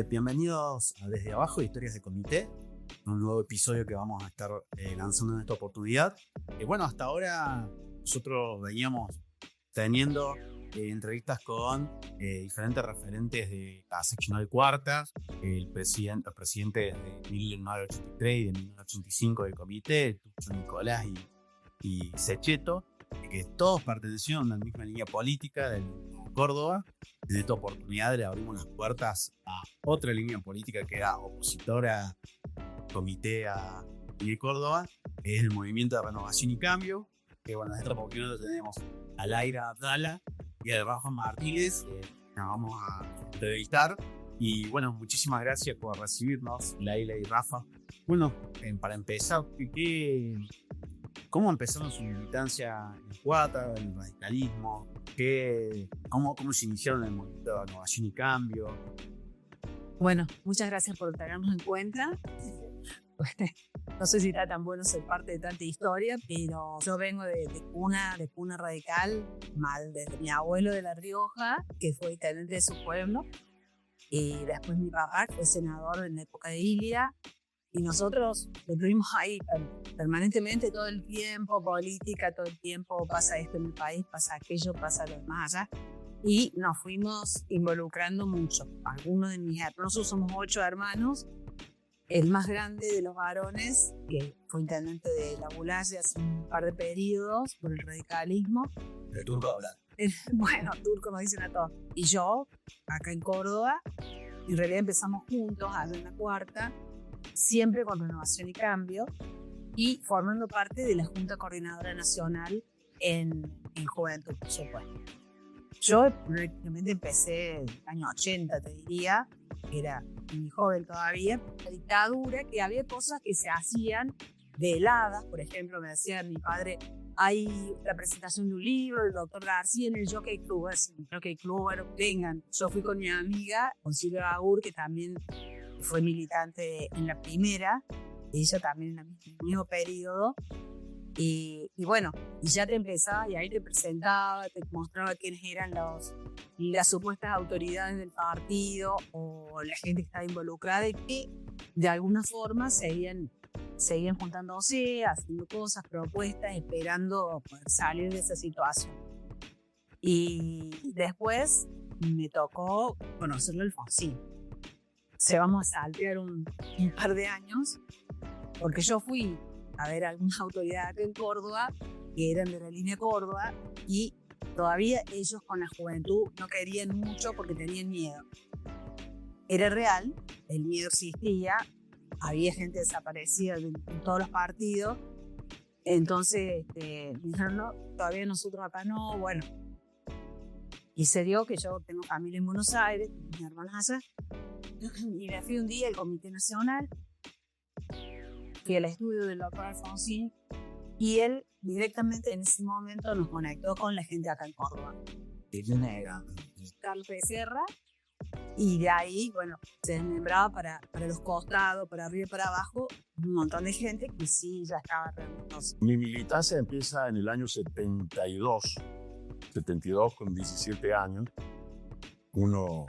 Bienvenidos a Desde Abajo, Historias de Comité, un nuevo episodio que vamos a estar lanzando en esta oportunidad. Bueno, hasta ahora nosotros veníamos teniendo entrevistas con diferentes referentes de la seccional cuarta, los presidentes de 1983 y de 1985 del comité, Tucho, Nicolás y Sechetto, que todos pertenecieron a la misma línea política de Córdoba. En esta oportunidad le abrimos las puertas a otra línea política que era opositora comité a Córdoba, es el Movimiento de Renovación y Cambio, que bueno, en esta oportunidad tenemos a Laira Abdala y a Rafa Martínez, nos vamos a entrevistar. Y bueno, muchísimas gracias por recibirnos, Laila y Rafa. Bueno, para empezar, ¿cómo empezaron su militancia en Cuata, el radicalismo? ¿Cómo se iniciaron en el movimiento de Renovación y Cambio? Bueno, muchas gracias por tenernos en cuenta. No sé si está tan bueno ser parte de tanta historia, pero yo vengo de cuna radical, desde mi abuelo de La Rioja, que fue intendente de su pueblo, y después mi papá fue senador en la época de Ilia, y nosotros lo tuvimos ahí permanentemente todo el tiempo, política, todo el tiempo, pasa esto en el país, pasa aquello, pasa lo demás allá. Y nos fuimos involucrando mucho. Algunos de mis hermanos, nosotros somos 8 hermanos, el más grande de los varones, que fue intendente de La Bulaye hace un par de periodos por el radicalismo. El turco habla. Bueno, turco nos dicen a todos. Y yo, acá en Córdoba, en realidad empezamos juntos, allá en la cuarta, siempre con Renovación y Cambio, y formando parte de la Junta Coordinadora Nacional en Juventud, por supuesto. Yo prácticamente empecé en el año 80, te diría, era muy joven todavía, la dictadura, que había cosas que se hacían veladas. Por ejemplo, me decía mi padre, hay la presentación de un libro del doctor García en el Jockey Club. El Jockey Club, bueno, vengan. Yo fui con mi amiga, con Silvia Agur, que también fue militante en la primera, ella también en el mismo periodo. Y bueno, y ya te empezaba, y ahí te presentaba, te mostraba quiénes eran las supuestas autoridades del partido o la gente que estaba involucrada, y que de alguna forma seguían juntándose, haciendo cosas, propuestas, esperando poder salir de esa situación. Y después me tocó conocerlo a Alfonsín. Se vamos a saltear un par de años, porque yo fui a ver algunas autoridades acá en Córdoba que eran de la línea Córdoba, y todavía ellos con la juventud no querían mucho porque tenían miedo. Era real, el miedo existía, había gente desaparecida en todos los partidos, entonces dijeron, no, todavía nosotros acá no, bueno. Y se dio que yo tengo familia en Buenos Aires, mis hermanas allá, y me fui un día al Comité Nacional, fui al estudio del doctor Alfonsín, y él directamente en ese momento nos conectó con la gente acá en Córdoba. Carlos Becerra, y de ahí, bueno, se desmembraba para los costados, para arriba y para abajo, un montón de gente que sí ya estaba realmente. Mi militancia empieza en el año 72 con 17 años. Uno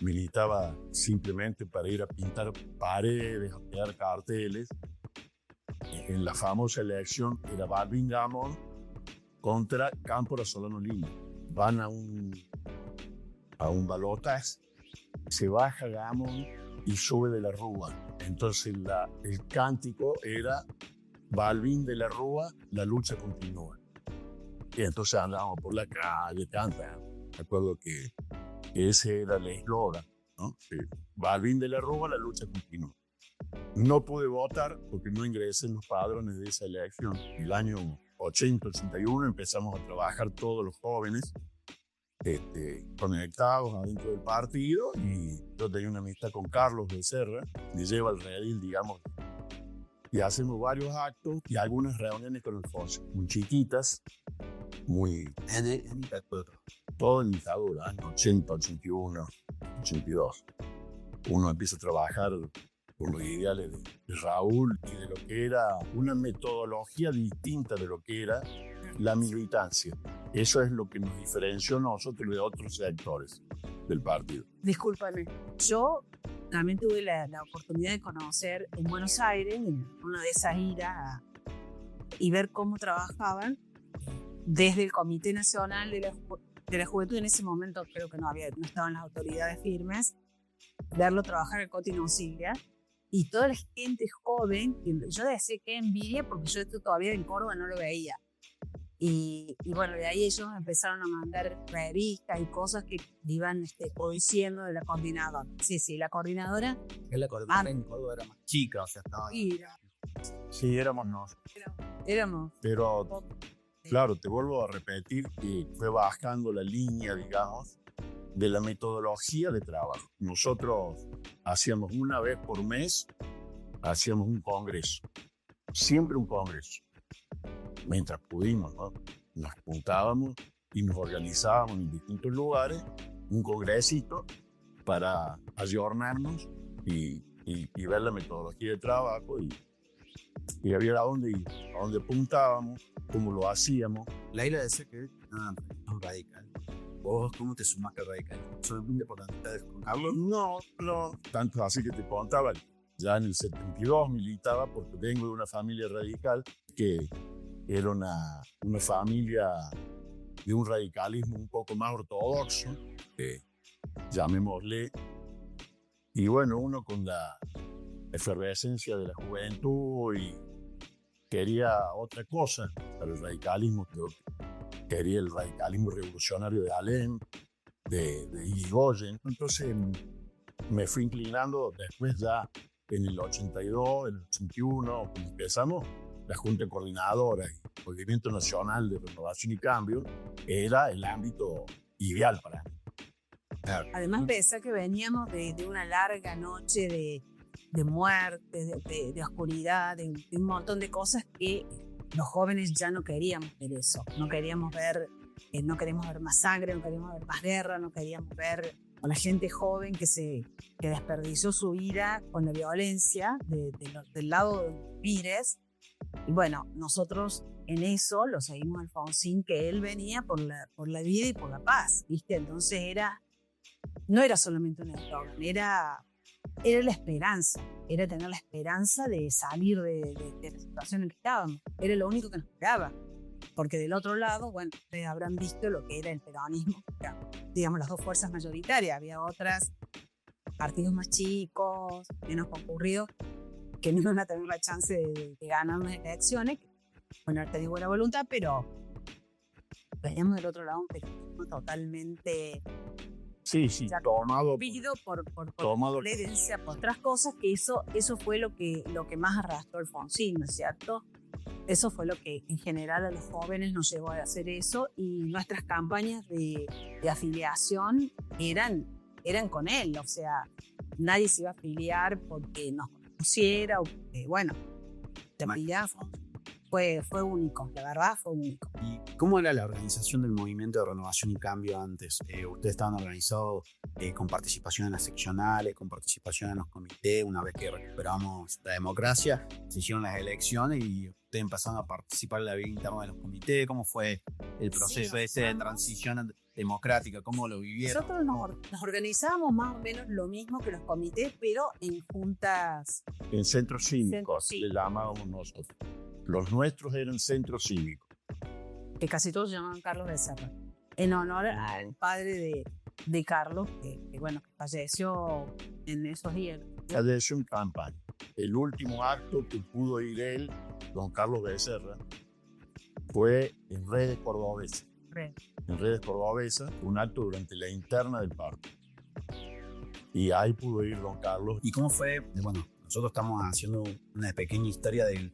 militaba simplemente para ir a pintar paredes, a pegar carteles. En la famosa elección era Balvin Gamón contra Cámpora Solano Lima. Van a un balotaje, se baja Gamón y sube de la Rúa. Entonces el cántico era Balvin de la Rúa, la lucha continúa. Y entonces andábamos por la calle, cantando. Me acuerdo que ese era el eslogan, ¿no? Sí. Balvin de la Rúa, la lucha continúa. No pude votar porque no ingresé en los padrones de esa elección. El año 80-81 empezamos a trabajar todos los jóvenes conectados adentro del partido, y yo tenía una amistad con Carlos Becerra, me lleva al redil, digamos, y hacemos varios actos y algunas reuniones con Alfonso, muy chiquitas, muy... todo en dictadura, año 80, 81, 82. Uno empieza a trabajar por los ideales de Raúl y de lo que era una metodología distinta de lo que era La militancia. Eso es lo que nos diferenció a nosotros de otros sectores del partido. Discúlpame, yo también tuve la oportunidad de conocer en Buenos Aires, en una de esas iras, y ver cómo trabajaban desde el Comité Nacional de la Juventud. En ese momento creo que no estaban las autoridades firmes, verlo trabajar el Coti Nocilla y toda la gente joven, que yo decía que envidia porque yo esto todavía en Córdoba no lo veía. Y bueno, de ahí ellos empezaron a mandar revistas y cosas que iban diciendo de la coordinadora. Sí, la coordinadora. Es la coordinadora en Córdoba era más chica, o sea, estaba... Sí, éramos nosotros. Éramos. Pero, claro, te vuelvo a repetir que fue bajando la línea, digamos, de la metodología de trabajo. Nosotros hacíamos una vez por mes, hacíamos un congreso. Siempre un congreso. Mientras pudimos, ¿no? Nos juntábamos y nos organizábamos en distintos lugares, un congresito para ayornarnos y ver la metodología de trabajo y ver a dónde ir, a dónde apuntábamos, cómo lo hacíamos. Laila decía que no radical. ¿Vos cómo te sumaste al radical? ¿Solamente por la amistad con Carlos? No, tanto así que te contaba. Ya en el 72 militaba porque vengo de una familia radical que era una familia de un radicalismo un poco más ortodoxo, llamémosle. Y bueno, uno con la efervescencia de la juventud y quería otra cosa para el radicalismo. Quería el radicalismo revolucionario de Alem, de Irigoyen. Entonces me fui inclinando después ya en el 82, en el 81, cuando empezamos la Junta Coordinadora y el Movimiento Nacional de Renovación y Cambio, era el ámbito ideal para mí. Además, pensé que veníamos de una larga noche de muerte, de oscuridad, de un montón de cosas que los jóvenes ya no queríamos ver eso. No queríamos ver más sangre, no queríamos ver más guerra, no queríamos ver a la gente joven que desperdició su vida con la violencia del lado de Pires. Y bueno, nosotros en eso lo seguimos a Alfonsín, que él venía por la vida y por la paz, ¿viste? Entonces no era solamente un eslogan, era la esperanza, era tener la esperanza de salir de la situación en que estábamos. Era lo único que nos quedaba, porque del otro lado, bueno, ustedes habrán visto lo que era el peronismo, digamos las dos fuerzas mayoritarias, había otras partidos más chicos, menos concurridos, que no iban a tener la chance de ganar unas elecciones. Bueno, ahora tenía buena voluntad, pero veníamos del otro lado un peronismo totalmente tomado por la herencia, por otras cosas, que eso fue lo que más arrastró Alfonsín, ¿no es cierto? Eso fue lo que en general a los jóvenes nos llevó a hacer eso, y nuestras campañas de afiliación eran con él, o sea, nadie se iba a afiliar porque nos conociera o porque, bueno, te afiliaba. Fue único, la verdad fue único. ¿Y cómo era la organización del Movimiento de Renovación y Cambio antes? ¿Ustedes estaban organizados con participación en las seccionales, con participación en los comités? Una vez que recuperamos la democracia, se hicieron las elecciones y ustedes empezaron a participar en la vida interna de los comités. ¿Cómo fue el proceso de transición democrática? ¿Cómo lo vivieron? Nosotros nos organizábamos más o menos lo mismo que los comités, pero en juntas. En centros cívicos, le llamábamos nosotros. Los nuestros eran centros cívicos. Que casi todos se llamaban Carlos Becerra, en honor al padre de Carlos, que falleció en esos días. Falleció en campaña. El último acto que pudo ir él, don Carlos Becerra, fue en Redes Cordobesas. En Redes Cordobesas, un acto durante la interna del partido. Y ahí pudo ir don Carlos. ¿Y cómo fue? Bueno, nosotros estamos haciendo una pequeña historia del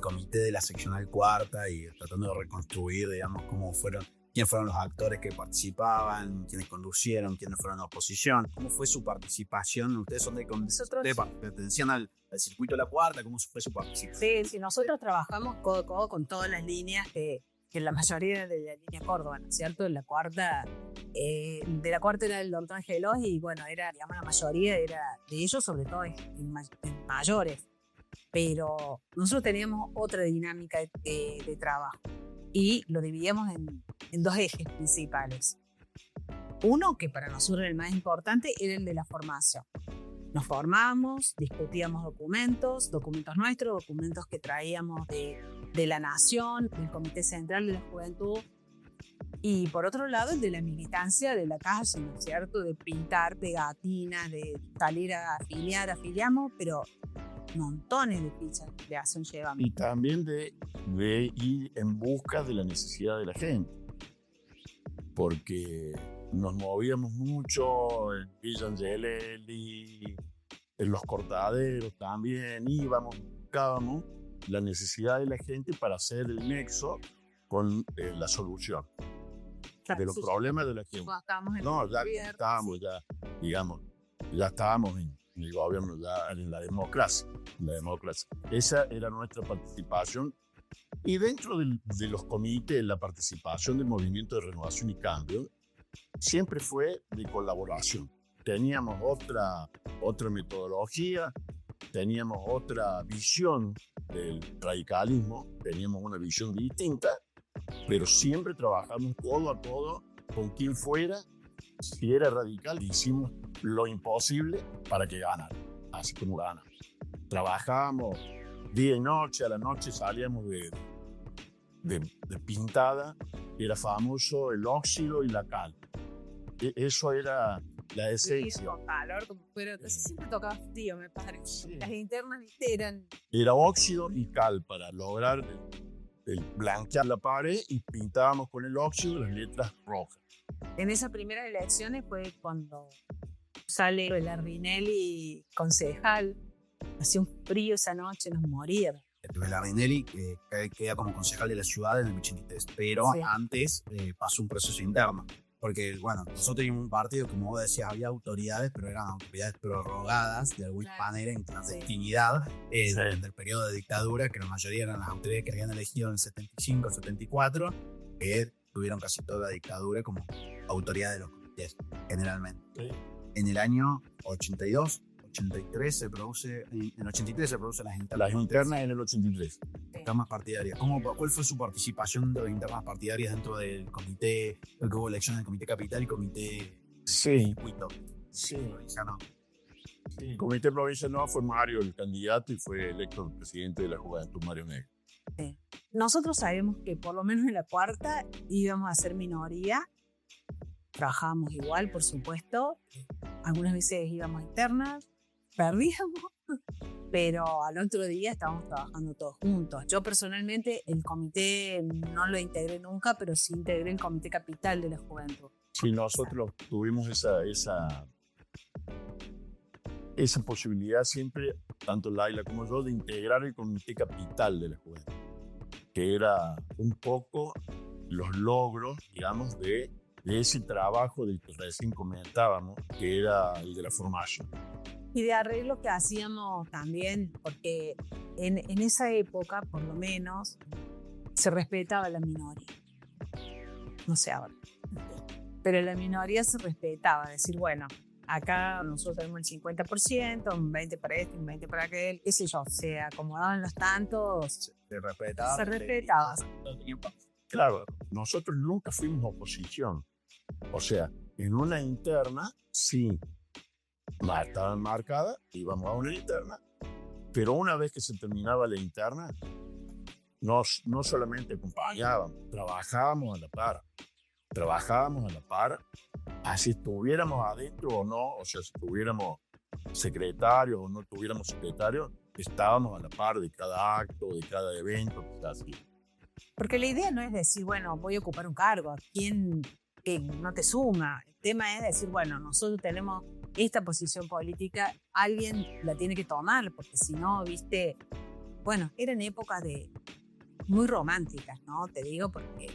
comité de la seccional cuarta y tratando de reconstruir, digamos, quiénes fueron los actores que participaban, quiénes conducieron, quiénes fueron la oposición, cómo fue su participación. Ustedes ustedes pertenecían al circuito de la cuarta, ¿cómo fue su participación? Sí, nosotros trabajamos codo a codo con todas las líneas que la mayoría de la línea Córdoba, ¿no es cierto? De la cuarta era el doctor Angelos y bueno, digamos, la mayoría era de ellos, sobre todo en mayores. Pero nosotros teníamos otra dinámica de trabajo. y lo dividíamos en dos ejes principales. Uno, que para nosotros era el más importante, era el de la formación. Nos formábamos, discutíamos documentos nuestros, documentos que traíamos de la Nación, del Comité Central de la Juventud, y por otro lado el de la militancia de la calle, ¿no es cierto? De pintar pegatinas, de salir a afiliar, afiliamos, pero montones de fichas de afiliación llevamos. Y también de ir en busca de la necesidad de la gente, porque nos movíamos mucho en Villa Angelelli, en los cortaderos también, buscábamos la necesidad de la gente para hacer el nexo con la solución de los problemas de la gente. Ya estábamos en el gobierno, ya en la democracia. Esa era nuestra participación. Y dentro de los comités, la participación del Movimiento de Renovación y Cambio siempre fue de colaboración. Teníamos otra metodología, teníamos otra visión del radicalismo, teníamos una visión distinta, pero siempre trabajamos codo a codo con quien fuera. Si era radical, hicimos lo imposible para que ganara, así como gana. Trabajábamos día y noche, a la noche salíamos de pintada, era famoso el óxido y la cal. Eso era la esencia. Sí, con calor, pero casi siempre tocaba frío, me parece. Sí. Las internas eran... Era óxido y cal para lograr blanquear la pared, y pintábamos con el óxido las letras rojas. En esas primeras elecciones fue cuando sale el Arvinelli concejal. Hacía un frío esa noche, nos moríamos. El Arvinelli queda como concejal de la ciudad en el 83, pero sí, antes pasó un proceso interno. Porque, bueno, nosotros teníamos un partido, como vos decías, había autoridades, pero eran autoridades prorrogadas de alguna manera en clandestinidad del periodo de dictadura, que la mayoría eran las autoridades que habían elegido en el 75, 74, que tuvieron casi toda la dictadura como autoridad de los comités, generalmente. Sí. En el año 82, 83 se produce, en el 83 se producen las internas. Las internas en el 83. Internas partidarias. ¿Cuál fue su participación de las internas partidarias dentro del comité? Creo que hubo elecciones del comité capital y comité circuito. Sí. El comité provincial no fue Mario el candidato y fue electo el presidente de la Juventud, Mario Negro. Sí. Nosotros sabemos que por lo menos en la cuarta íbamos a ser minoría. Trabajábamos igual, por supuesto. Algunas veces íbamos internas, perdíamos, pero al otro día estábamos trabajando todos juntos. Yo personalmente el comité no lo integré nunca, pero sí integré el comité capital de la juventud. Sí, nosotros tuvimos esa posibilidad siempre, tanto Laila como yo, de integrar el comité capital de la juventud, que era un poco los logros, digamos, de ese trabajo del que recién comentábamos, que era el de la formación. Y de arreglo que hacíamos también, porque en esa época, por lo menos, se respetaba la minoría. No sé ahora. Pero la minoría se respetaba. Decir, bueno, acá nosotros tenemos el 50%, un 20% para este, un 20% para aquel, qué sé yo. Se acomodaban los tantos. Se respetaba. Se respetaba. Claro, nosotros nunca fuimos oposición. O sea, en una interna, sí, estaban marcadas, íbamos a una interna, pero una vez que se terminaba la interna, no solamente acompañábamos, trabajábamos a la par, así estuviéramos adentro o no, o sea, si tuviéramos secretarios o no tuviéramos secretarios, estábamos a la par de cada acto, de cada evento, así. Porque la idea no es decir, bueno, voy a ocupar un cargo, ¿a quién que no te suma? El tema es decir, bueno, nosotros tenemos esta posición política, alguien la tiene que tomar, porque si no, viste, bueno, eran épocas muy románticas, ¿no? Te digo porque...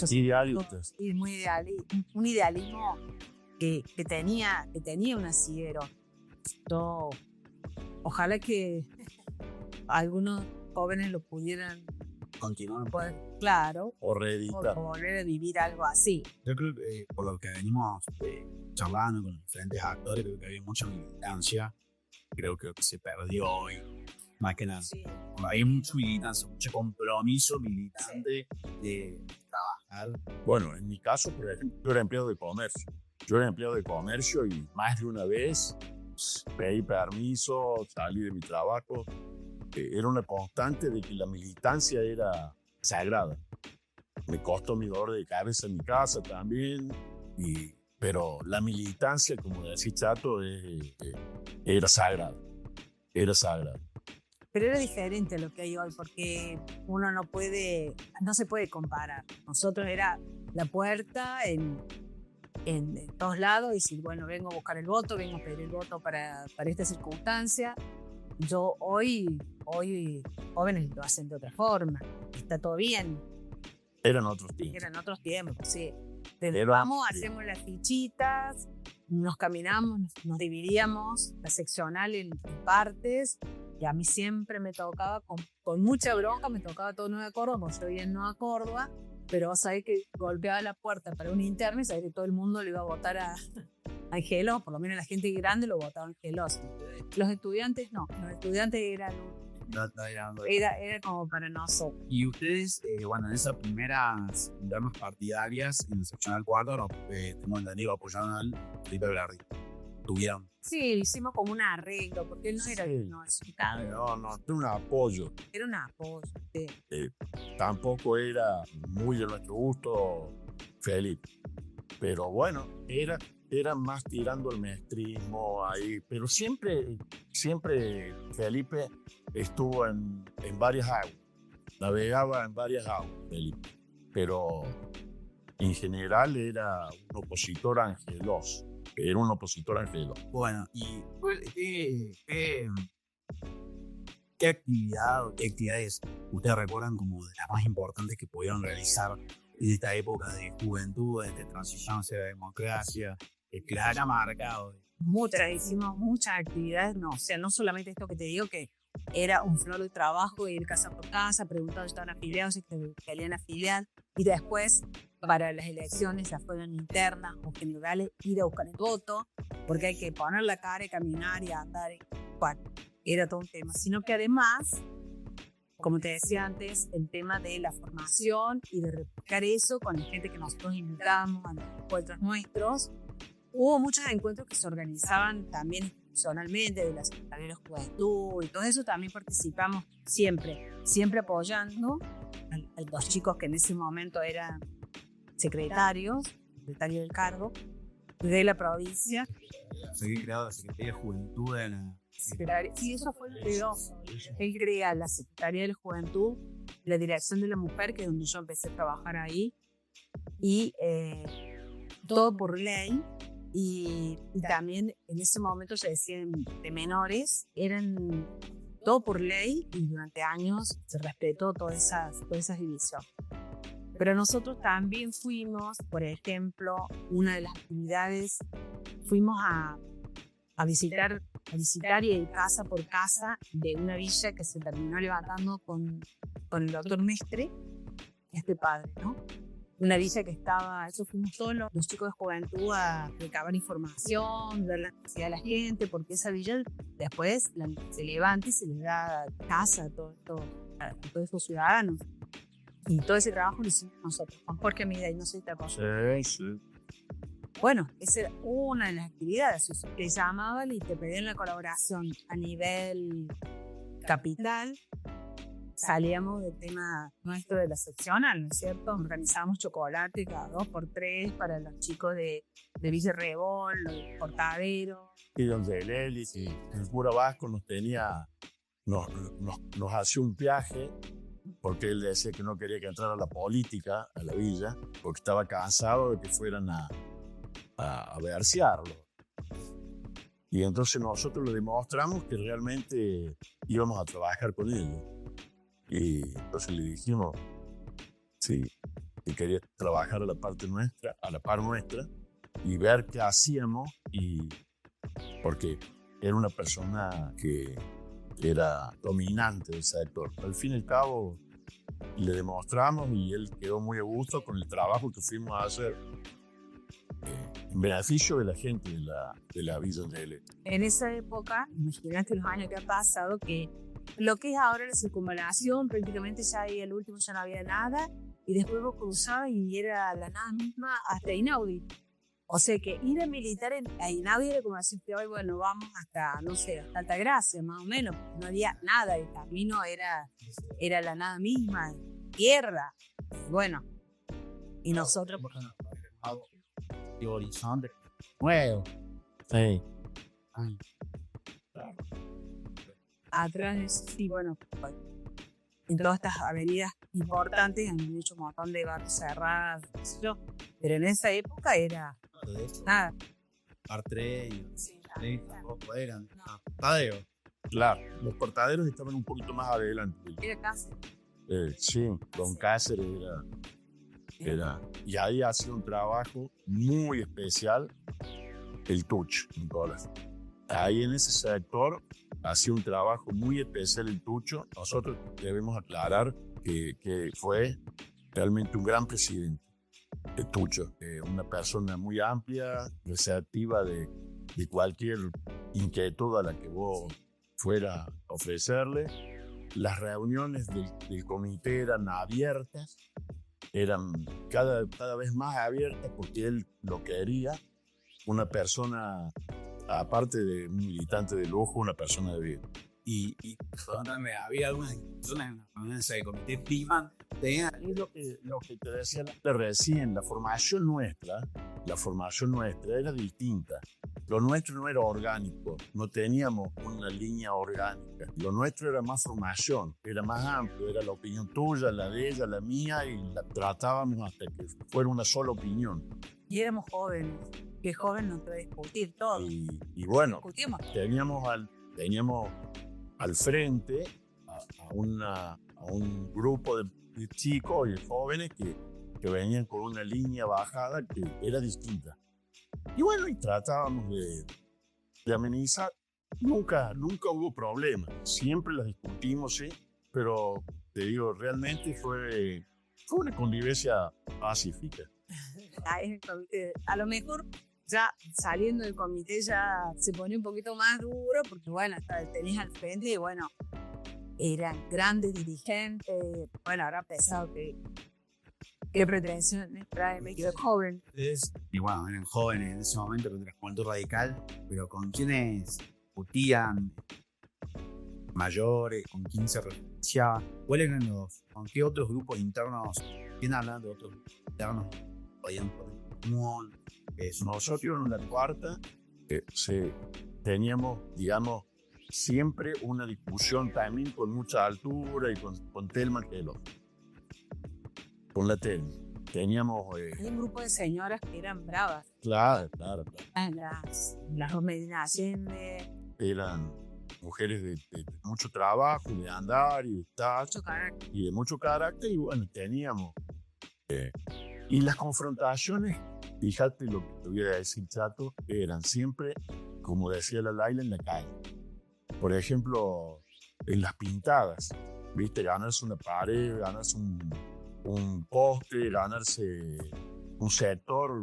Idealistas. Un idealismo que tenía un asidero. Ojalá que algunos jóvenes lo pudieran continuar. Claro. O reeditar. O volver a vivir algo así. Yo creo que por lo que venimos charlando con diferentes actores, creo que había mucha militancia. Creo que se perdió hoy. más que nada. Sí. Hay mucha militancia, mucho compromiso militante de trabajar. Bueno, en mi caso, por ejemplo, yo era empleado de comercio. Yo era empleado de comercio y más de una vez pedí permiso, salí de mi trabajo. Era una constante de que la militancia era sagrada. Me costó mi dolor de cabeza en mi casa también, pero la militancia, como decía Chato, era sagrada. Era sagrada. Pero era diferente a lo que hay hoy, porque uno no se puede comparar. Nosotros era la puerta en todos lados y decir, bueno, vengo a buscar el voto, vengo a pedir el voto para esta circunstancia. Yo hoy jóvenes lo hacen de otra forma. Está todo bien. Eran otros tiempos. Eran otros tiempos, sí. Vamos, hacemos las fichitas, nos caminamos, nos dividíamos la seccional en partes. Y a mí siempre me tocaba, con mucha bronca, me tocaba todo Nueva Córdoba, porque yo vivía en Nueva Córdoba, pero vos sabés que golpeaba la puerta para un interno y sabés que todo el mundo le iba a votar a Angelos, por lo menos la gente grande lo votaba a Angelos. Los estudiantes no, los estudiantes eran era como para nosotros. Y ustedes, bueno, en esas primeras internas partidarias en la seccional 4, tengo entendido, apoyaron al Felipe Velarde. ¿Tuvieron? Sí, hicimos como un arreglo, porque él no era No, era un apoyo. Era un apoyo, sí. Tampoco era muy de nuestro gusto Felipe. Pero bueno, era más tirando el maestrismo ahí. Pero siempre Felipe estuvo en varias aguas. Navegaba en varias aguas, Felipe. Pero en general era un opositor angeloso. Era un opositor angeloso. Bueno, ¿y qué actividad o qué actividades ustedes recuerdan como de las más importantes que pudieron realizar en esta época de juventud, de transición hacia la democracia, que les haya marcado? Hicimos muchas actividades, no, o sea, no solamente esto que te digo, que era un flor de trabajo, ir casa por casa, preguntando si estaban afiliados, si querían afiliar, y después, para las elecciones, ya fueron internas o generales, ir a buscar el voto, porque hay que poner la cara y caminar y andar, bueno, era todo un tema, sino que además, como te decía antes, el tema de la formación y de replicar eso con la gente que nosotros invitamos a los encuentros nuestros. Hubo muchos encuentros que se organizaban también institucionalmente, de la Secretaría de la Juventud y todo eso. También participamos siempre apoyando a los chicos que en ese momento eran secretarios del cargo de la provincia. Se había creado la Secretaría de Juventud de la... Sí, eso fue lo que él crea la Secretaría de la Juventud, la Dirección de la Mujer, que es donde yo empecé a trabajar ahí, y todo por ley. Y también en ese momento se decían de menores, eran todo por ley y durante años se respetó todas esas divisiones. Pero nosotros también fuimos, por ejemplo, una de las actividades, fuimos a visitar y ir casa por casa de una villa que se terminó levantando con el doctor Mestre, este padre, ¿no? Una villa que estaba, eso fuimos todos los chicos de juventud a recabar información, ver la necesidad de la gente, porque esa villa después se levanta y se les da casa a todos esos ciudadanos. Y todo ese trabajo lo hicimos nosotros, con Jorge Mida y no sé si te acuerdas. Sí. Bueno, esa era una de las actividades. Te llamaban y te pedían la colaboración a nivel capital. Salíamos del tema nuestro de la seccional, ¿no es cierto? Organizábamos chocolate cada 2x3 para los chicos de Villa Rebol, los Portadero. Y donde Leli, el cura Vasco nos hacía un viaje, porque él decía que no quería que entrara la política a la villa, porque estaba cansado de que fueran a versearlo. Y entonces nosotros le demostramos que realmente íbamos a trabajar con ellos. Y entonces le dijimos sí, que quería trabajar a la par nuestra y ver qué hacíamos, y porque era una persona que era dominante del sector. Al fin y al cabo le demostramos y él quedó muy a gusto con el trabajo que fuimos a hacer en beneficio de la gente de la Villa Andrés. En esa época, imagínate los años que han pasado, que lo que es ahora la circunvalación, prácticamente ya ahí el último ya no había nada, y después vos cruzabas y era la nada misma hasta Inaudi. O sea que ir a militar a Inaudi era como decirte hoy, bueno, vamos hasta, no sé, hasta Altagracia, más o menos, no había nada, el camino era la nada misma, tierra, bueno, y nosotros... Y horizonte nuevo. Sí. Ay, Atrás, sí, bueno, en todas estas avenidas importantes han hecho un montón de barrios cerrados, qué sé yo, pero en esa época era de eso. nada. Artre y Sí, tampoco eran. Tadeo. Claro, los portaderos estaban un poquito más adelante. era casi. Sí, Don Cáceres era. Y ahí hacía un trabajo muy especial el Tuch, Nicolás. Ahí en ese sector hacía un trabajo muy especial el Tucho. Nosotros debemos aclarar que fue realmente un gran presidente, el Tucho. Una persona muy amplia, receptiva de cualquier inquietud a la que vos fuera a ofrecerle. Las reuniones del comité eran abiertas, eran cada vez más abiertas porque él lo quería. Una persona, aparte de un militante de lujo, una persona de bien. Y perdóname, había algunas discusiones en las reuniones del comité Piman. Y lo que te decía recién, la formación nuestra era distinta. Lo nuestro no era orgánico, no teníamos una línea orgánica. Lo nuestro era más formación, era más amplio, era la opinión tuya, la de ella, la mía, y la tratábamos hasta que fuera una sola opinión. Y éramos jóvenes, que joven nos puede discutir todo. Y bueno, Discutimos. teníamos al frente a un grupo de chicos y de jóvenes que venían con una línea bajada que era distinta. Y bueno, y tratábamos de amenizar. Nunca hubo problema. Siempre las discutimos, sí, pero te digo, realmente fue una convivencia pacífica. A lo mejor ya saliendo del comité ya se pone un poquito más duro porque bueno, tenés al frente y bueno, eran grandes dirigentes, bueno, habrá pensado que qué pretensiones trae México joven. Y bueno, eran jóvenes en ese momento contra la juventud radical, pero con quienes discutían mayores, con quién se referenciaban, con qué otros grupos internos, quién hablando de otros grupos internos, podían poner en común. Nosotros en la cuarta teníamos, digamos, siempre una discusión también con mucha altura y con Telma Kelo. Con la Telma. Teníamos... Hay un grupo de señoras que eran bravas. Claro. Las dos Medina Allende. Eran mujeres de mucho trabajo, de andar y de estar. Mucho carácter. Y de mucho carácter. Y bueno, teníamos... y las confrontaciones, fíjate lo que te voy a decir, Chato, eran siempre, como decía la Laila, en la calle. Por ejemplo, en las pintadas, ¿viste? Ganarse una pared, ganarse un poste, ganarse un sector.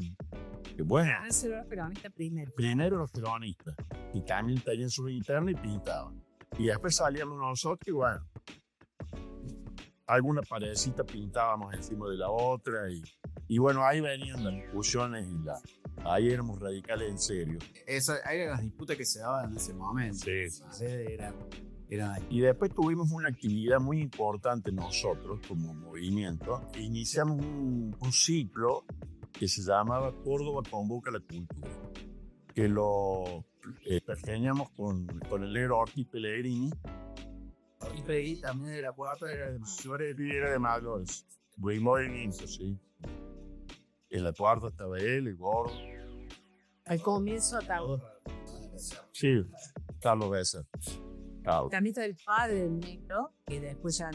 Bueno, Ese era el peronista primero. primero los peronistas, y también tenían su linterna y pintaban. Y después salíamos nosotros y bueno, alguna paredcita pintábamos encima de la otra y bueno, ahí venían las discusiones y ahí éramos radicales en serio. Ahí eran las disputas que se daban en ese momento. Sí. Eran ahí. Y después tuvimos una actividad muy importante nosotros como movimiento. Iniciamos un ciclo que se llamaba Córdoba Convoca la Cultura, que lo pergeñamos con el negro Ortiz Pellegrini. Y Pellegrini también de la cuarta era de mayores. Era de mayores, muy movimiento, sí. En la cuarta estaba él, el gordo. Al comienzo atado. Sí, Carlos Besser. También está el padre del negro, que después ya...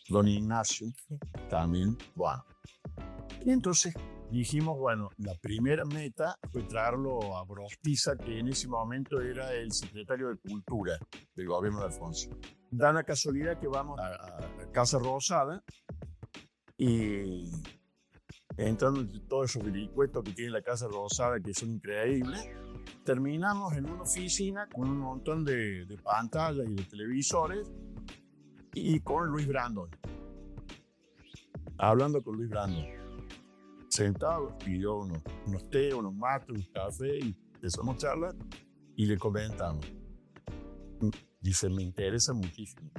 Don Ignacio, también, bueno. Y entonces dijimos, bueno, la primera meta fue traerlo a Brostiza, que en ese momento era el secretario de Cultura del gobierno de Alfonso. Da la casualidad que vamos a Casa Rosada y entrando en todos esos vericuetos que tiene la Casa Rosada, que son increíbles, terminamos en una oficina con un montón de pantallas y de televisores y con Luis Brandon. Hablando con Luis Brandon. Sentado, pidió unos té, unos mates, un café y empezamos a charlar y le comentamos. Dice, me interesa muchísimo.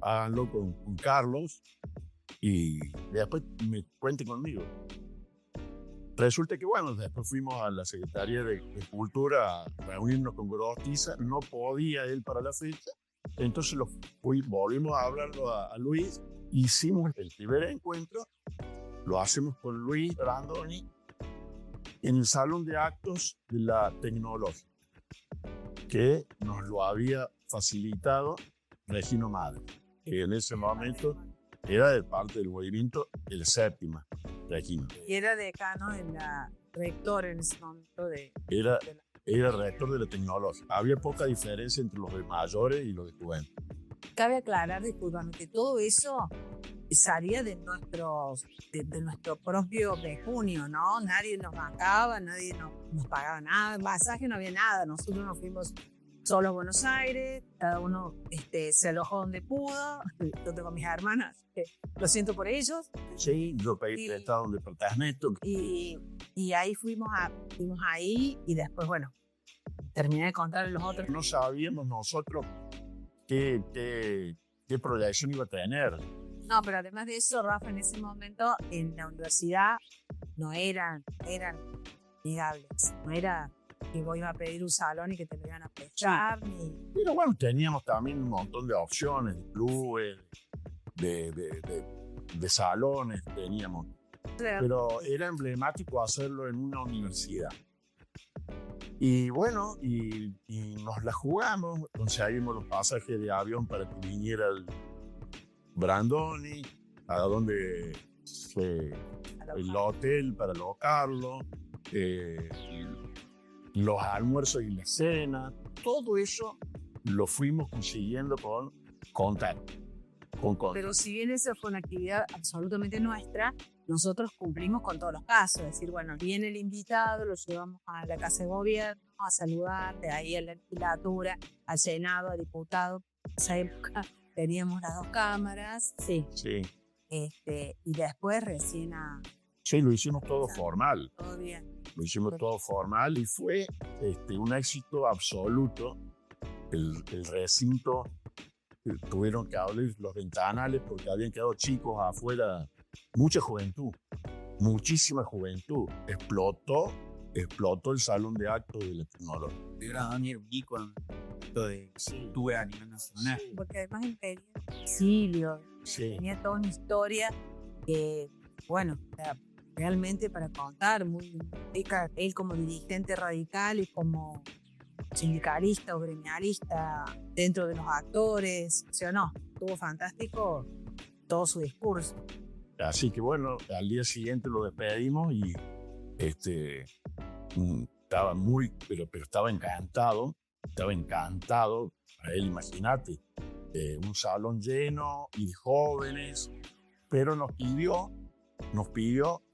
Háganlo con Carlos y después me cuenten conmigo. Resulta que, bueno, después fuimos a la Secretaría de Cultura a reunirnos con Gorostiza. No podía él para la fecha. Entonces volvimos a hablarlo a Luis. Hicimos el primer encuentro. Lo hacemos con Luis Brandoni en el Salón de Actos de la Tecnológica, que nos lo había facilitado Regino Madre, que en ese momento era de parte del movimiento el séptima Regino. Y era decano rector en ese momento Era rector de la Tecnológica. Había poca diferencia entre los de mayores y los de juventud. Cabe aclarar, disculpame, que todo eso salía de nuestro propio pecunio, ¿no? Nadie nos bancaba, nadie nos pagaba nada, en pasaje no había nada. Nosotros nos fuimos solos a Buenos Aires, cada uno se alojó donde pudo. Yo tengo mis hermanas, lo siento por ellos. Sí, yo pedí prestado un departamento. Y ahí fuimos ahí y después, bueno, terminé de contarle los otros. No sabíamos nosotros qué proyección iba a tener. No, pero además de eso, Rafa, en ese momento en la universidad no eran amigables. No era que vos ibas a pedir un salón y que te lo iban a prestar. Pero bueno, teníamos también un montón de opciones, de clubes, de salones teníamos. Pero era emblemático hacerlo en una universidad. Y bueno, y nos la jugamos, conseguimos los pasajes de avión para que viniera el Brandoni, a donde el hotel para alocarlo, los almuerzos y la cena, todo eso lo fuimos consiguiendo con contacto. Pero si bien esa fue una actividad absolutamente nuestra, nosotros cumplimos con todos los casos. Es decir, bueno, viene el invitado, lo llevamos a la Casa de Gobierno a saludar, de ahí a la legislatura, al Senado, al diputado. En esa época teníamos las 2 cámaras. Sí. Y después recién Sí, lo hicimos todo formal. Todo bien. Lo hicimos todo formal y fue un éxito absoluto. El recinto, tuvieron que abrir los ventanales porque habían quedado chicos afuera. Mucha juventud, muchísima juventud. Explotó el salón de actos de la Tecnológica. Era Daniel Vico en esto de tuve a nivel nacional. Sí, porque además en exilio, tenía toda una historia que, bueno, realmente para contar, muy rica. Él como dirigente radical y como sindicalista o gremialista dentro de los actores, o sea, no, estuvo fantástico todo su discurso. Así que bueno, al día siguiente lo despedimos y estaba pero estaba encantado a él, imagínate, un salón lleno y jóvenes, pero nos pidió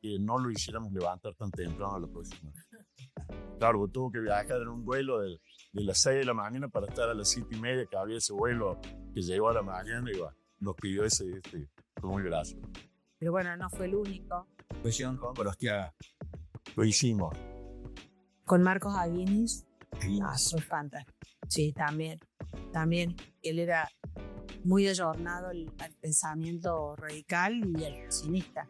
que no lo hiciéramos levantar tan temprano a la próxima. Claro, tuvo que viajar en un vuelo de las 6 de la mañana para estar a las 7:30, que había ese vuelo que llegó a la mañana y nos pidió ese fue muy gracioso. Pero bueno, no fue el único. Cuestión con Gorostiaga. Lo hicimos. Con Marcos Aguinis. Soy fantástico. Sí, también. Él era muy ayornado al pensamiento radical y al fascinista.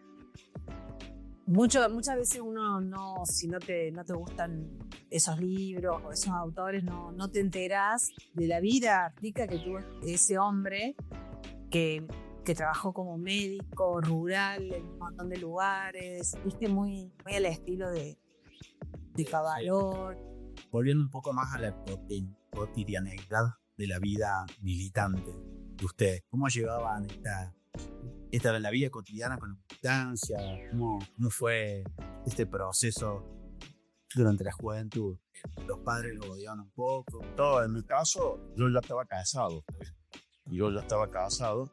Muchas veces uno no, si no te gustan esos libros o esos autores, no te enterás de la vida rica que tuvo ese hombre que trabajó como médico rural en un montón de lugares, viste, muy al estilo de Cavalor. Volviendo un poco más a la cotidianidad de la vida militante de ustedes, ¿cómo llevaban la vida cotidiana con la militancia? ¿Cómo fue este proceso durante la juventud? ¿Los padres lo odiaban un poco? No, en mi caso, yo ya estaba casado.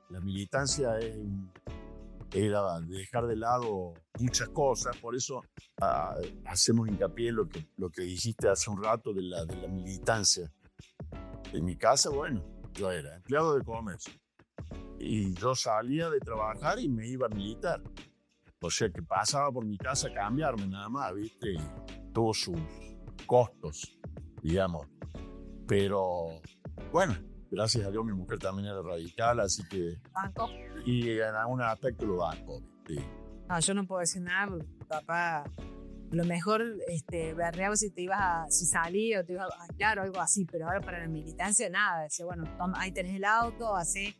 La militancia era dejar de lado muchas cosas, por eso hacemos hincapié en lo que dijiste hace un rato de la militancia. En mi casa, bueno, yo era empleado de comercio. Y yo salía de trabajar y me iba a militar. O sea que pasaba por mi casa a cambiarme nada más, ¿viste? Y tuvo sus costos, digamos. Pero bueno, gracias a Dios mi mujer también era radical, así que... Banco. Y en algún aspecto lo banco, ¿viste? No, yo no puedo decir nada, papá. Lo mejor berreaba si te ibas si salías o te ibas a bailar o algo así, pero ahora para la militancia nada. Decía, bueno, toma, ahí tenés el auto, hacé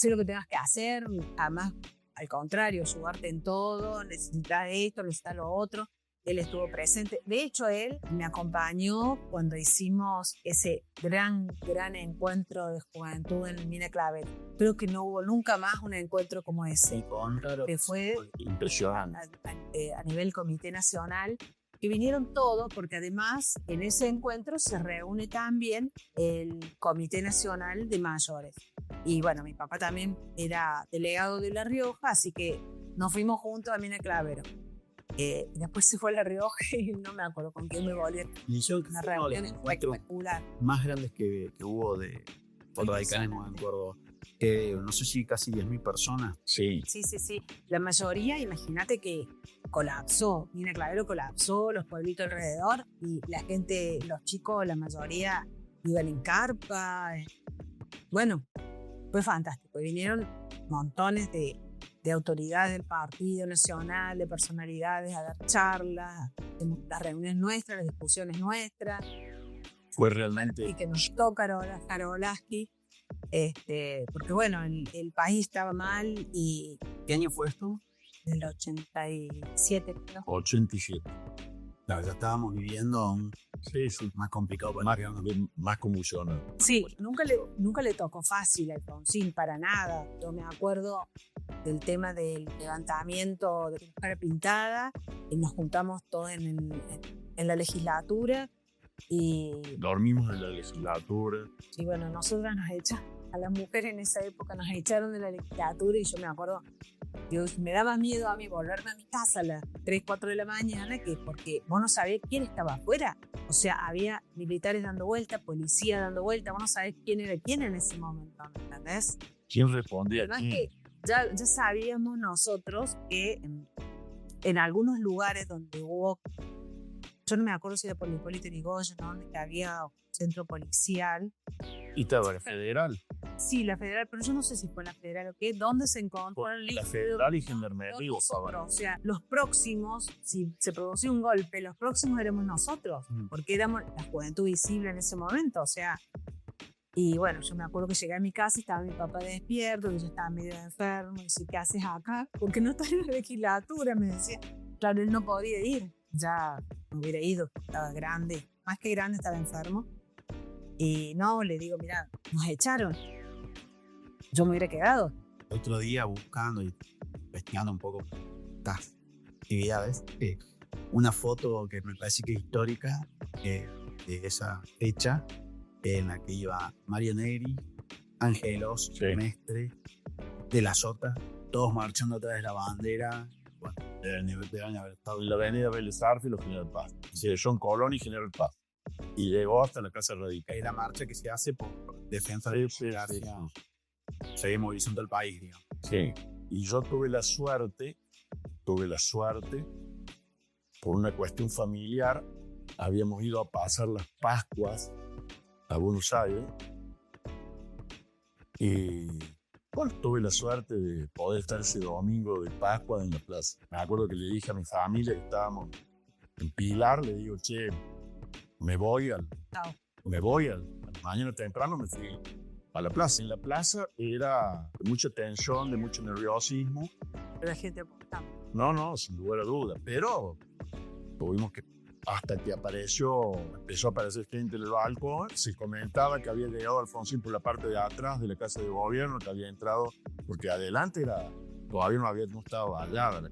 lo que tengas que hacer. Además, al contrario, ayudarte en todo, necesitas esto, necesitas lo otro. Él estuvo presente. De hecho, él me acompañó cuando hicimos ese gran encuentro de juventud en Mina Clavero. Creo que no hubo nunca más un encuentro como ese. Que fue impresionante. A nivel Comité Nacional, que vinieron todos, porque además en ese encuentro se reúne también el Comité Nacional de Mayores. Y bueno, mi papá también era delegado de La Rioja, así que nos fuimos juntos a Mina Clavero. Después se fue a La Rioja y no me acuerdo con quién me volví. Y yo Una reunión espectacular. Más grandes que hubo de radicalismo en Córdoba. No sé si casi 10.000 personas. Sí. Sí. La mayoría, imagínate que colapsó. Mina Clavero colapsó, los pueblitos alrededor y la gente, los chicos, la mayoría iban en carpa. Bueno, fue fantástico. Vinieron montones de autoridades del Partido Nacional, de personalidades a dar charlas, las reuniones nuestras, las discusiones nuestras. Fue realmente... Y que nos tocó Karolaski, porque bueno, el país estaba mal y... ¿Qué año fue esto? En el 87, creo. 87. Claro, ya estábamos viviendo un sí. más complicado. Más convulsionado. Sí, nunca le tocó fácil a Alfonsín, para nada. Yo me acuerdo del tema del levantamiento de Mujer Pintada, y nos juntamos todos en la legislatura y... Dormimos en la legislatura. Sí, bueno, nosotras nos echan, a las mujeres en esa época nos echaron de la legislatura y yo me acuerdo, Dios, me daba miedo a mí volverme a mi casa a las 3, 4 de la mañana, porque vos no sabés quién estaba afuera. O sea, había militares dando vuelta, policía dando vuelta, vos no sabés quién era quién en ese momento, ¿me entendés? ¿Quién respondía? Además que ya sabíamos nosotros que en algunos lugares donde hubo, yo no me acuerdo si era por Hipólito Yrigoyen, donde que había un centro policial. ¿Y estaba la federal? Sí, la federal, pero yo no sé si fue la federal o qué, ¿dónde se encontró el la federal y gendarmería. O sea, los próximos, si se producía un golpe, los próximos éramos nosotros, porque éramos la juventud visible en ese momento, o sea. Y bueno, yo me acuerdo que llegué a mi casa y estaba mi papá despierto, que yo estaba medio enfermo, y decía, ¿qué haces acá? Porque no estás en la legislatura, me decía. Claro, él no podía ir, ya no hubiera ido, estaba grande, más que grande, estaba enfermo. Y no, le digo, mira, nos echaron. Yo me hubiera quedado. El otro día buscando y investigando un poco estas actividades, una foto que me parece que es histórica de esa fecha, en la que iba Mario Negri, Ángelos, Mestre, De la Sota, todos marchando atrás de la bandera. Bueno, deben haber estado en la avenida Vélez Arfield o General Paz. John Colón y General Paz. Y llegó hasta la Casa Radical. Es la marcha que se hace por defensa de la democracia. Seguir movilizando el país, digamos. Sí. Y yo tuve la suerte, por una cuestión familiar, habíamos ido a pasar las Pascuas a Buenos Aires. Y bueno, tuve la suerte de poder estar ese domingo de Pascua en la plaza. Me acuerdo que le dije a mi familia que estábamos en Pilar, le digo, che, me voy mañana temprano me fui a la plaza. En la plaza era de mucha tensión, de mucho nerviosismo. La gente apuntando. No, sin lugar a duda. Pero tuvimos que, hasta que empezó a aparecer gente en el balcón, se comentaba que había llegado Alfonsín por la parte de atrás de la Casa de Gobierno, que había entrado, porque adelante todavía no estaba vallada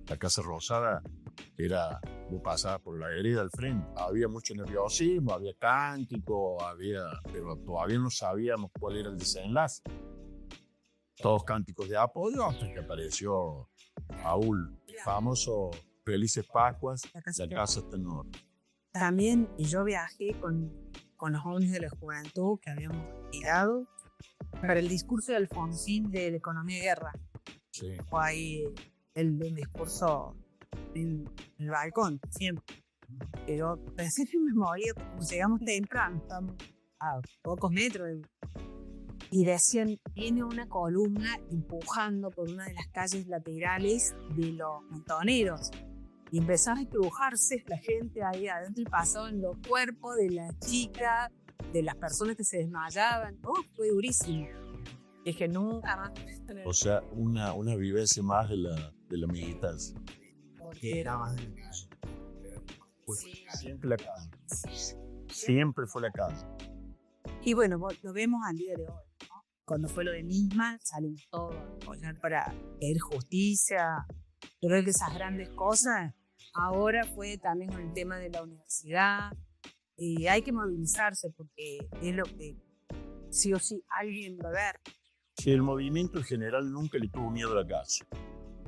la Casa Rosada. Vos pasabas por la herida al frente. Había mucho nerviosismo, había cántico, pero todavía no sabíamos cuál era el desenlace. Todos cánticos de apoyo hasta que apareció Paul, famoso Felices Pascuas, la casa está en orden. También, y yo viajé con con los jóvenes de la juventud que habíamos tirado para el discurso de Alfonsín de la economía de guerra. Sí. O ahí el discurso en el balcón, siempre. Pero recién me moría, como llegamos temprano, estamos a pocos metros. Y decían, tiene una columna empujando por una de las calles laterales de los montoneros. Y empezaba a estrujarse la gente ahí adentro y pasaban los cuerpos de la chica, de las personas que se desmayaban. Fue durísimo. Dije, nunca más. O sea, una vivencia más de la militancia. Que era más de la calle. Sí. Siempre la calle. Siempre fue la calle. Y bueno, lo vemos al día de hoy, ¿no? Cuando fue lo de Nisman, salimos todos a apoyar para pedir justicia. Yo creo que esas grandes cosas, ahora fue también con el tema de la universidad. Y hay que movilizarse porque es lo que sí o sí alguien va a ver. Que el movimiento en general nunca le tuvo miedo a la calle.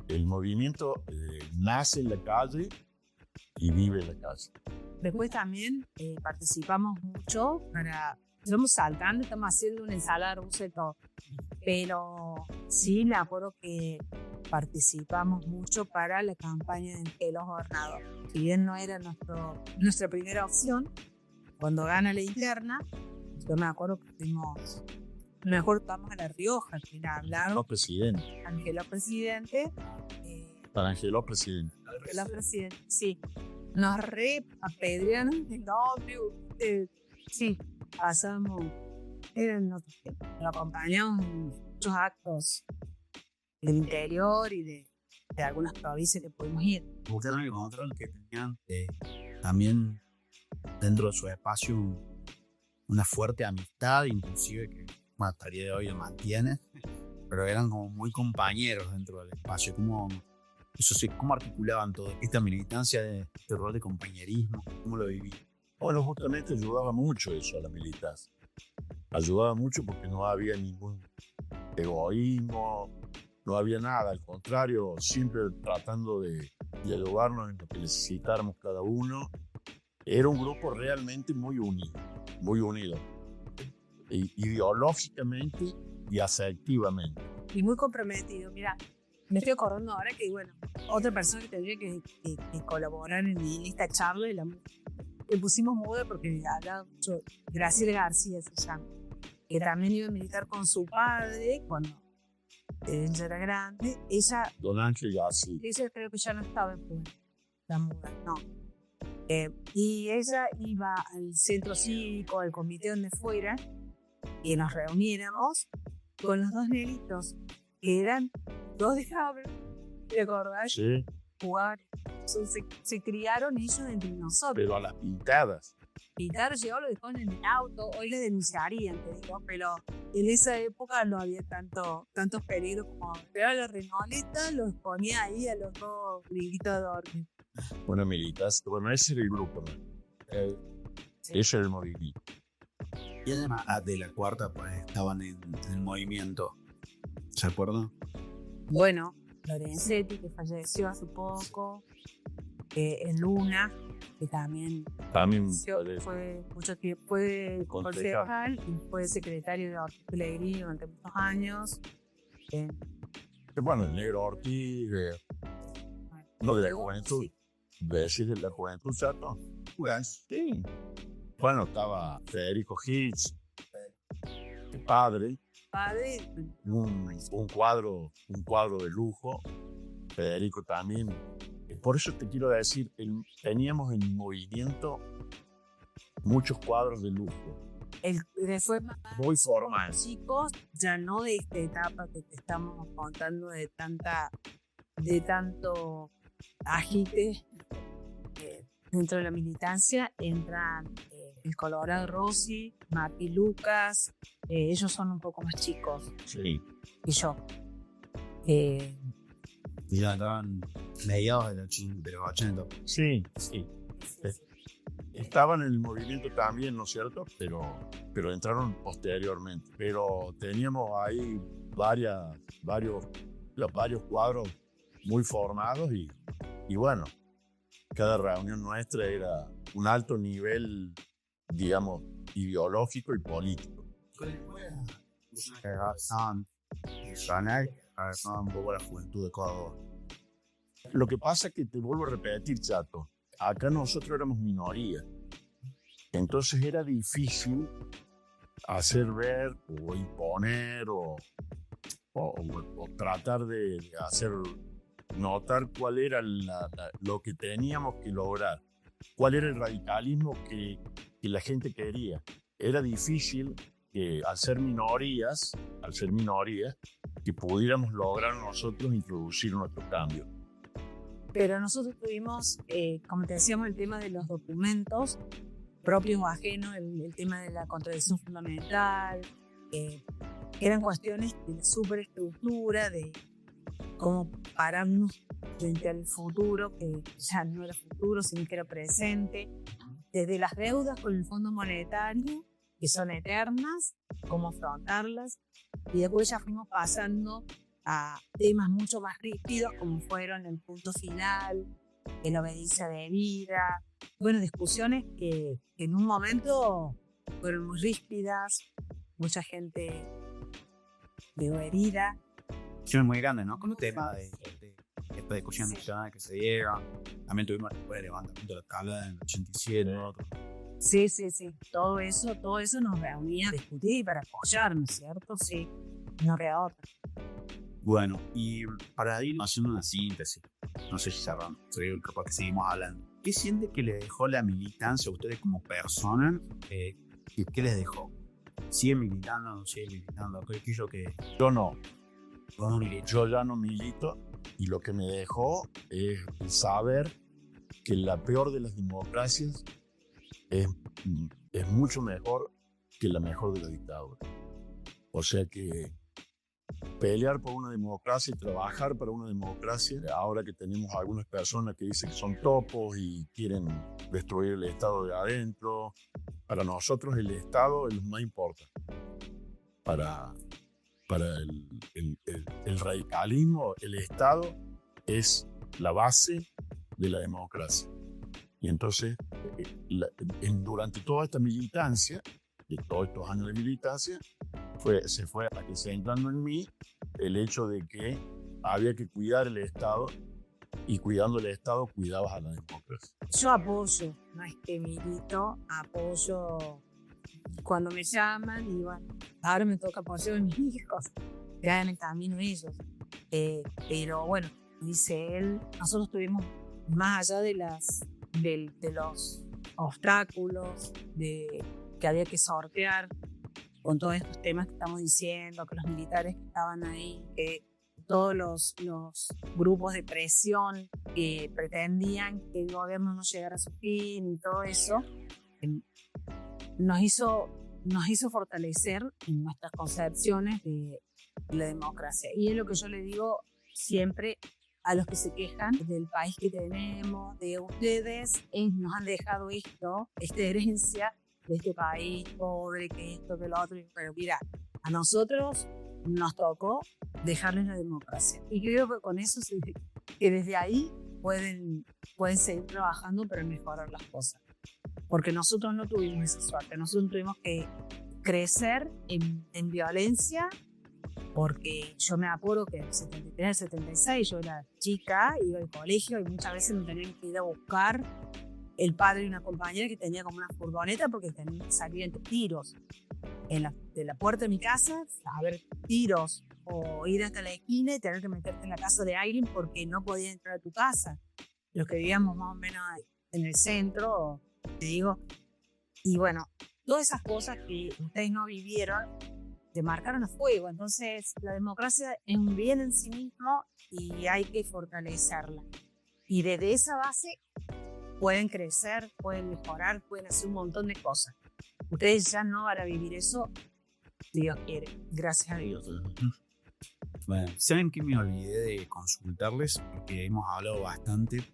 El movimiento nace en la calle y vive en la calle. Después también participamos mucho estamos saltando, estamos haciendo una ensalada rusa y todo. Pero sí me acuerdo que participamos mucho para la campaña de los gobernadores. Si bien no era nuestra primera opción, cuando gana la interna, yo me acuerdo que mejor estamos a La Rioja, que era hablar No, presidente. Ángela Presidente. Para Ángela presidente. La Presidente, sí. Nos apedrearon el nombre. Sí, pasamos. Lo acompañamos en muchos actos del interior y de algunas provincias que pudimos ir. Ustedes me encontraron que tenían también dentro de su espacio una fuerte amistad, inclusive que hasta el día de hoy lo mantiene, pero eran como muy compañeros dentro del espacio. Eso sí, ¿cómo articulaban todo esta militancia de este rol de compañerismo? ¿Cómo lo viví? Bueno, justamente ayudaba mucho eso a la militancia. Ayudaba mucho porque no había ningún egoísmo, no había nada, al contrario, siempre tratando de ayudarnos en lo que necesitáramos cada uno. Era un grupo realmente muy unido, ideológicamente y afectivamente. Y muy comprometido. Mira, me estoy acordando ahora que, bueno, otra persona que tendría que colaborar en esta charla, le pusimos muda porque hablaba mucho, Graciela García se llama, que también iba a militar con su padre cuando ella era grande. Don Ángel García. Ella creo que ya no estaba en la muda, no. Y ella iba al centro cívico, al comité donde fuera, y nos reuniéramos con los dos nenitos, que eran dos de Habla, ¿te acordás? Sí. Jugaban, se criaron ellos entre nosotros. Pero a las pintadas. Pitar llegó, lo dejó en el auto, hoy le denunciarían, te digo, pero en esa época no había tantos peligros como pero a los Renoleta los ponía ahí a los dos gringuitos de dormir. Bueno, militas, bueno, ese era el grupo, ¿no? Sí. Ese era el movimiento. Y además de la cuarta, pues estaban en el movimiento. ¿Se acuerdan? Bueno, Lorenzetti, que falleció hace poco, en Luna, que también fue mucho tiempo, fue concejal y fue secretario de Ortiz Pellegrini durante muchos años. Bueno, el negro Ortiz, no de la juventud, decir de la juventud, ¿cierto? Pues, sí. Bueno, estaba Federico Hitz, el padre, un cuadro de lujo. Federico también. Por eso te quiero decir, teníamos en movimiento muchos cuadros de lujo. Después Muy formales. Chicos, ya no de esta etapa que te estamos contando de tanto agite dentro de la militancia, entran el Colorado Rossi, Mati Lucas, ellos son un poco más chicos Sí. que yo. Y ya estaban mediados de los 80. Sí. Estaban en el movimiento también, ¿no es cierto? Pero entraron posteriormente. Pero teníamos ahí varios cuadros muy formados y bueno, cada reunión nuestra era un alto nivel digamos, ideológico y político. Un poco la juventud de Córdoba. Lo que pasa es que te vuelvo a repetir, Chato, acá nosotros éramos minoría. Entonces era difícil hacer ver o imponer o tratar de hacer notar cuál era lo que teníamos que lograr, cuál era el radicalismo que la gente quería. Era difícil que al ser minorías, que pudiéramos lograr nosotros introducir nuestro cambio. Pero nosotros tuvimos, como te decíamos, el tema de los documentos propios o ajenos, el tema de la contradicción fundamental, eran cuestiones de la superestructura, de cómo pararnos frente al futuro, que ya no era futuro, sino que era presente, desde las deudas con el Fondo Monetario, que son eternas, cómo afrontarlas, y después ya fuimos pasando a temas mucho más rígidos, como fueron el punto final, la obediencia de vida, bueno, discusiones que en un momento fueron muy rígidas, mucha gente quedó herida. Discusiones muy grandes, ¿no? Con el tema de esta discusión nacional que se llega. También tuvimos después el levantamiento de la tabla en el 87, ¿no? Sí. Todo eso nos reunía a discutir y para apoyarnos, ¿cierto? Sí, no queda otra. Bueno, y para ir haciendo una síntesis, no sé si cerramos, capaz que seguimos hablando. ¿Qué siente que le dejó la militancia a ustedes como personas? ¿Qué les dejó? ¿Siguen militando o no siguen militando? ¿Qué es lo que...? Yo no. Yo ya no milito, y lo que me dejó es el saber que la peor de las democracias es mucho mejor que la mejor de la dictadura. O sea que pelear por una democracia y trabajar para una democracia, ahora que tenemos algunas personas que dicen que son topos y quieren destruir el Estado de adentro, para nosotros el Estado es lo más importante. Para el radicalismo, el Estado es la base de la democracia. Y entonces, durante toda esta militancia, de todos estos años de militancia, se fue acrecentando en mí el hecho de que había que cuidar el Estado, y cuidando el Estado cuidabas a la democracia. Yo apoyo, no es que milito, apoyo cuando me llaman, y bueno, ahora me toca apoyar a mis hijos, que hagan el camino ellos. Pero bueno, dice él, nosotros tuvimos, más allá de los obstáculos que había que sortear con todos estos temas que estamos diciendo, que los militares que estaban ahí, que todos los grupos de presión que pretendían que el gobierno no llegara a su fin y todo eso, nos hizo fortalecer en nuestras concepciones de la democracia. Y es lo que yo le digo siempre a los que se quejan del país que tenemos, de ustedes, nos han dejado esta herencia de este país pobre, que esto, que lo otro. Pero mira, a nosotros nos tocó dejarles la democracia. Y creo que con eso, que desde ahí pueden seguir trabajando para mejorar las cosas. Porque nosotros no tuvimos esa suerte. Nosotros tuvimos que crecer en violencia, porque yo me acuerdo que en el 73, 76 yo era chica, iba al colegio y muchas veces me tenían que ir a buscar el padre de una compañera que tenía como una furgoneta, porque tenían que salir entre tiros. De la puerta de mi casa, a ver tiros, o ir hasta la esquina y tener que meterte en la casa de alguien porque no podías entrar a tu casa. Los que vivíamos más o menos en el centro, te digo. Y bueno, todas esas cosas que ustedes no vivieron te marcaron a fuego. Entonces, la democracia es un bien en sí mismo y hay que fortalecerla. Y desde esa base pueden crecer, pueden mejorar, pueden hacer un montón de cosas. Ustedes ya no van a vivir eso, Dios quiere, gracias a Dios. Bueno, ¿saben qué me olvidé de consultarles? Porque hemos hablado bastante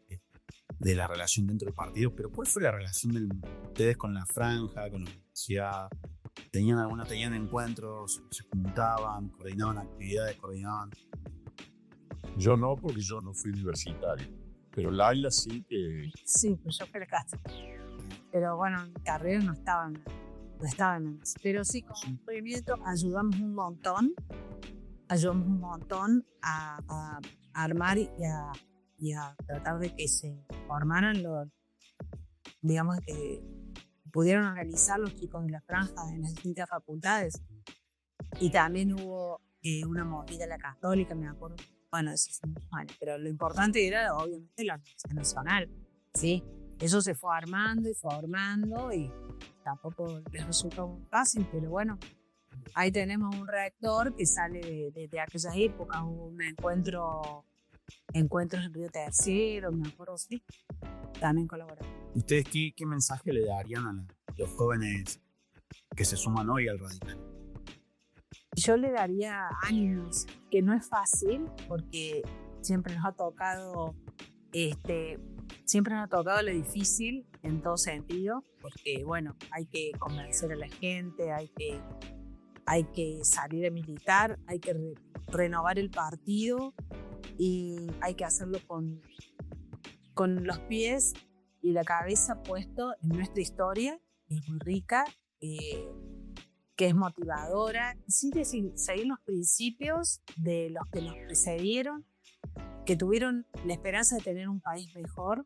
de la relación dentro del partido, pero ¿cuál fue la relación de ustedes con la franja, con la universidad? ¿Tenían encuentros, se juntaban, coordinaban actividades, Yo no, porque yo no fui universitario, pero Laila sí que... Sí, pues yo fui a la casa. pero bueno, mi carrera no estaba en eso. Pero sí, con el movimiento ayudamos un montón a armar y a tratar de que se formaran digamos, que pudieron organizar los chicos de la franja en las distintas facultades. Y también hubo una movida la católica, me acuerdo. Bueno, eso es muchos años, pero lo importante era obviamente la Universidad Nacional, ¿sí? Eso se fue armando y formando y tampoco les resultó muy fácil, pero bueno, ahí tenemos un rector que sale de aquellas épocas, hubo un encuentros en Río Tercero, me acuerdo, sí, también colaboró. ¿Ustedes qué mensaje le darían a los jóvenes que se suman hoy al radical? Yo le daría ánimos, que no es fácil, porque siempre nos ha tocado lo difícil en todo sentido, porque bueno, hay que convencer a la gente, hay que salir a militar, hay que renovar el partido y hay que hacerlo con los pies y la cabeza puesto en nuestra historia, que es muy rica, que es motivadora, sí, seguir los principios de los que nos precedieron, que tuvieron la esperanza de tener un país mejor.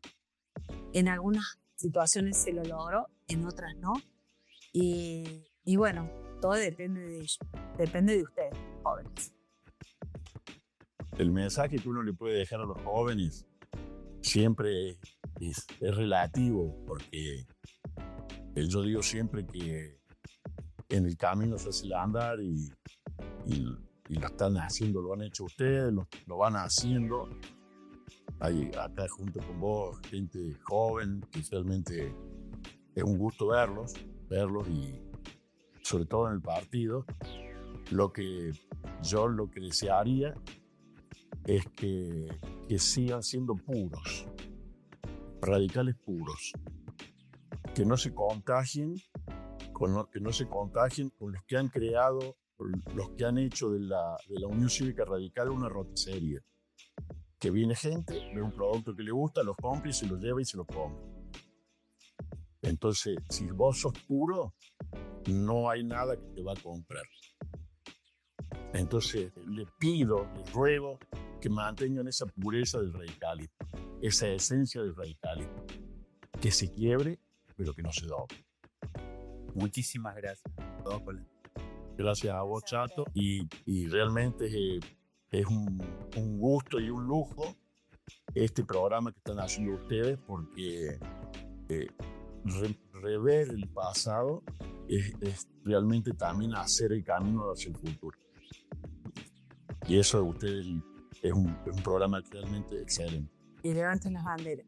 En algunas situaciones se lo logró, en otras no. Y bueno, todo depende de ellos, depende de ustedes, jóvenes. El mensaje que uno le puede dejar a los jóvenes siempre es relativo, porque yo digo siempre que en el camino se hace el andar y lo están haciendo, lo han hecho ustedes, lo van haciendo. Hay acá junto con vos gente joven que realmente es un gusto verlos y sobre todo en el partido. Lo que desearía es que sigan siendo puros, radicales puros, que no se contagien con los que han creado, los que han hecho de la Unión Cívica Radical una roticería. Que viene gente, ve un producto que le gusta, lo compra y se lo lleva y se lo come. Entonces, si vos sos puro, no hay nada que te va a comprar. Entonces, les ruego que mantengan esa pureza del radicalismo, esa esencia del radicalismo, que se quiebre, pero que no se doble. Muchísimas gracias. Gracias a vos, Chato, y realmente es un gusto y un lujo este programa que están haciendo ustedes, porque rever el pasado es realmente también hacer el camino hacia el futuro. Y eso de ustedes es un programa realmente excelente. Y levanten las banderas.